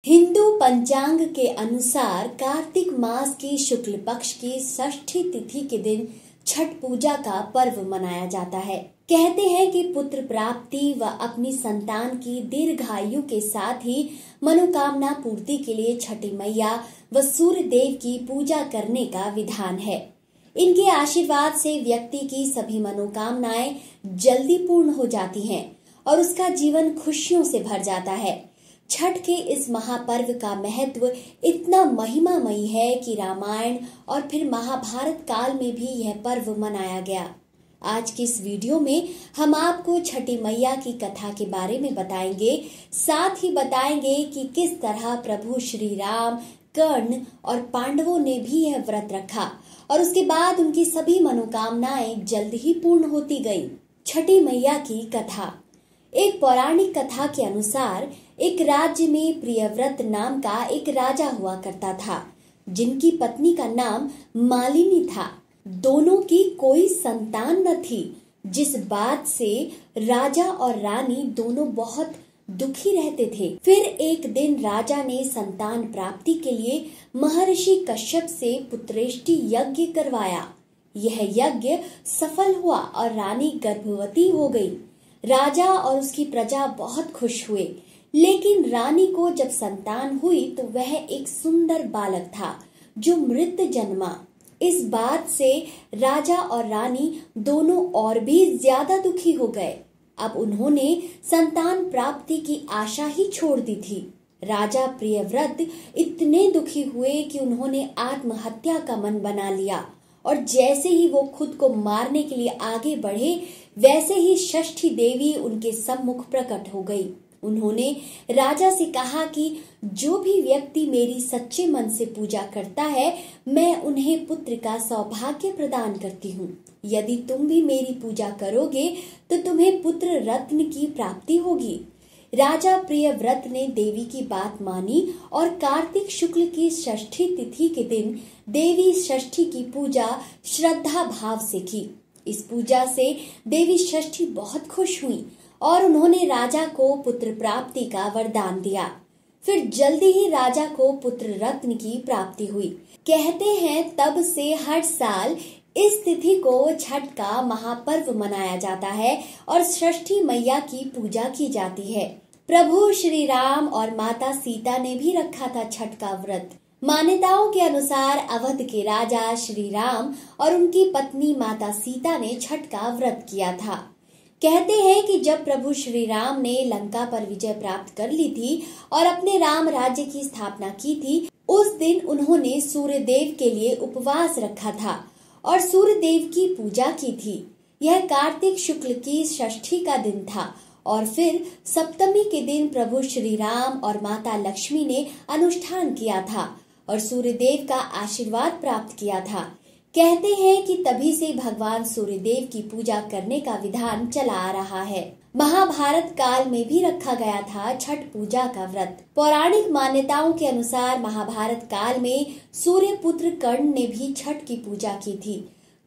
हिंदू पंचांग के अनुसार कार्तिक मास की शुक्ल पक्ष की षष्ठी तिथि के दिन छठ पूजा का पर्व मनाया जाता है। कहते हैं कि पुत्र प्राप्ति व अपनी संतान की दीर्घायु के साथ ही मनोकामना पूर्ति के लिए छठी मैया व सूर्य देव की पूजा करने का विधान है। इनके आशीर्वाद से व्यक्ति की सभी मनोकामनाएं जल्दी पूर्ण हो जाती हैं और उसका जीवन खुशियों से भर जाता है। छठ के इस महापर्व का महत्व इतना महिमामयी है कि रामायण और फिर महाभारत काल में भी यह पर्व मनाया गया। आज की इस वीडियो में हम आपको छठी मैया की कथा के बारे में बताएंगे, साथ ही बताएंगे कि किस तरह प्रभु श्री राम, कर्ण और पांडवों ने भी यह व्रत रखा और उसके बाद उनकी सभी मनोकामनाएं जल्द ही पूर्ण होती गईं। छठी मैया की कथा। एक पौराणिक कथा के अनुसार एक राज्य में प्रियव्रत नाम का एक राजा हुआ करता था, जिनकी पत्नी का नाम मालिनी था। दोनों की कोई संतान न थी, जिस बात से राजा और रानी दोनों बहुत दुखी रहते थे। फिर एक दिन राजा ने संतान प्राप्ति के लिए महर्षि कश्यप से पुत्रेष्टि यज्ञ करवाया। यह यज्ञ सफल हुआ और रानी गर्भवती हो गई। राजा और उसकी प्रजा बहुत खुश हुए, लेकिन रानी को जब संतान हुई तो वह एक सुंदर बालक था जो मृत जन्मा। इस बात से राजा और रानी दोनों और भी ज्यादा दुखी हो गए। अब उन्होंने संतान प्राप्ति की आशा ही छोड़ दी थी। राजा प्रियव्रत इतने दुखी हुए कि उन्होंने आत्महत्या का मन बना लिया और जैसे ही वो खुद को मारने के लिए आगे बढ़े, वैसे ही षष्ठी देवी उनके सम्मुख प्रकट हो गई। उन्होंने राजा से कहा कि जो भी व्यक्ति मेरी सच्चे मन से पूजा करता है, मैं उन्हें पुत्र का सौभाग्य प्रदान करती हूँ। यदि तुम भी मेरी पूजा करोगे तो तुम्हें पुत्र रत्न की प्राप्ति होगी। राजा प्रियव्रत ने देवी की बात मानी और कार्तिक शुक्ल की षष्ठी तिथि के दिन देवी षष्ठी की पूजा श्रद्धा भाव से की। इस पूजा से देवी षष्ठी बहुत खुश हुई और उन्होंने राजा को पुत्र प्राप्ति का वरदान दिया। फिर जल्दी ही राजा को पुत्र रत्न की प्राप्ति हुई। कहते हैं तब से हर साल इस तिथि को छठ का महापर्व मनाया जाता है और षष्ठी मैया की पूजा की जाती है। प्रभु श्री राम और माता सीता ने भी रखा था छठ का व्रत। मान्यताओं के अनुसार अवध के राजा श्री राम और उनकी पत्नी माता सीता ने छठ का व्रत किया था। कहते हैं कि जब प्रभु श्री राम ने लंका पर विजय प्राप्त कर ली थी और अपने राम राज्य की स्थापना की थी, उस दिन उन्होंने सूर्य देव के लिए उपवास रखा था और सूर्य देव की पूजा की थी। यह कार्तिक शुक्ल की षष्ठी का दिन था और फिर सप्तमी के दिन प्रभु श्री राम और माता लक्ष्मी ने अनुष्ठान किया था और सूर्य देव का आशीर्वाद प्राप्त किया था। कहते हैं कि तभी से भगवान सूर्य देव की पूजा करने का विधान चला आ रहा है। महाभारत काल में भी रखा गया था छठ पूजा का व्रत। पौराणिक मान्यताओं के अनुसार महाभारत काल में सूर्य पुत्र कर्ण ने भी छठ की पूजा की थी।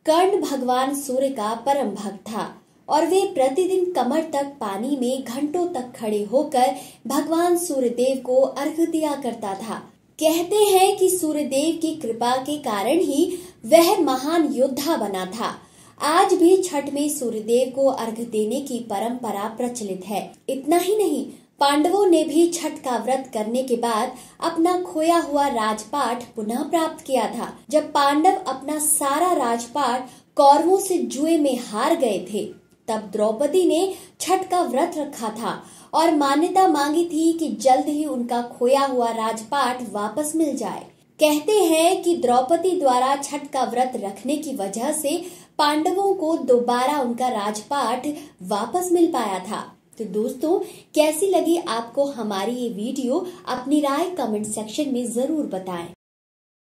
कर्ण भगवान सूर्य का परम भक्त था और वे प्रतिदिन कमर तक पानी में घंटों तक खड़े होकर भगवान सूर्य देव को अर्घ्य दिया करता था। कहते हैं कि सूर्य देव की कृपा के कारण ही वह महान योद्धा बना था। आज भी छठ में सूर्य देव को अर्घ्य देने की परंपरा प्रचलित है। इतना ही नहीं, पांडवों ने भी छठ का व्रत करने के बाद अपना खोया हुआ राजपाट पुनः प्राप्त किया था। जब पांडव अपना सारा राजपाट कौरवों से जुए में हार गए थे, तब द्रौपदी ने छठ का व्रत रखा था और मान्यता मांगी थी कि जल्द ही उनका खोया हुआ राजपाट वापस मिल जाए। कहते हैं कि द्रौपदी द्वारा छठ का व्रत रखने की वजह से पांडवों को दोबारा उनका राजपाट वापस मिल पाया था। तो दोस्तों, कैसी लगी आपको हमारी ये वीडियो? अपनी राय कमेंट सेक्शन में जरूर बताएं।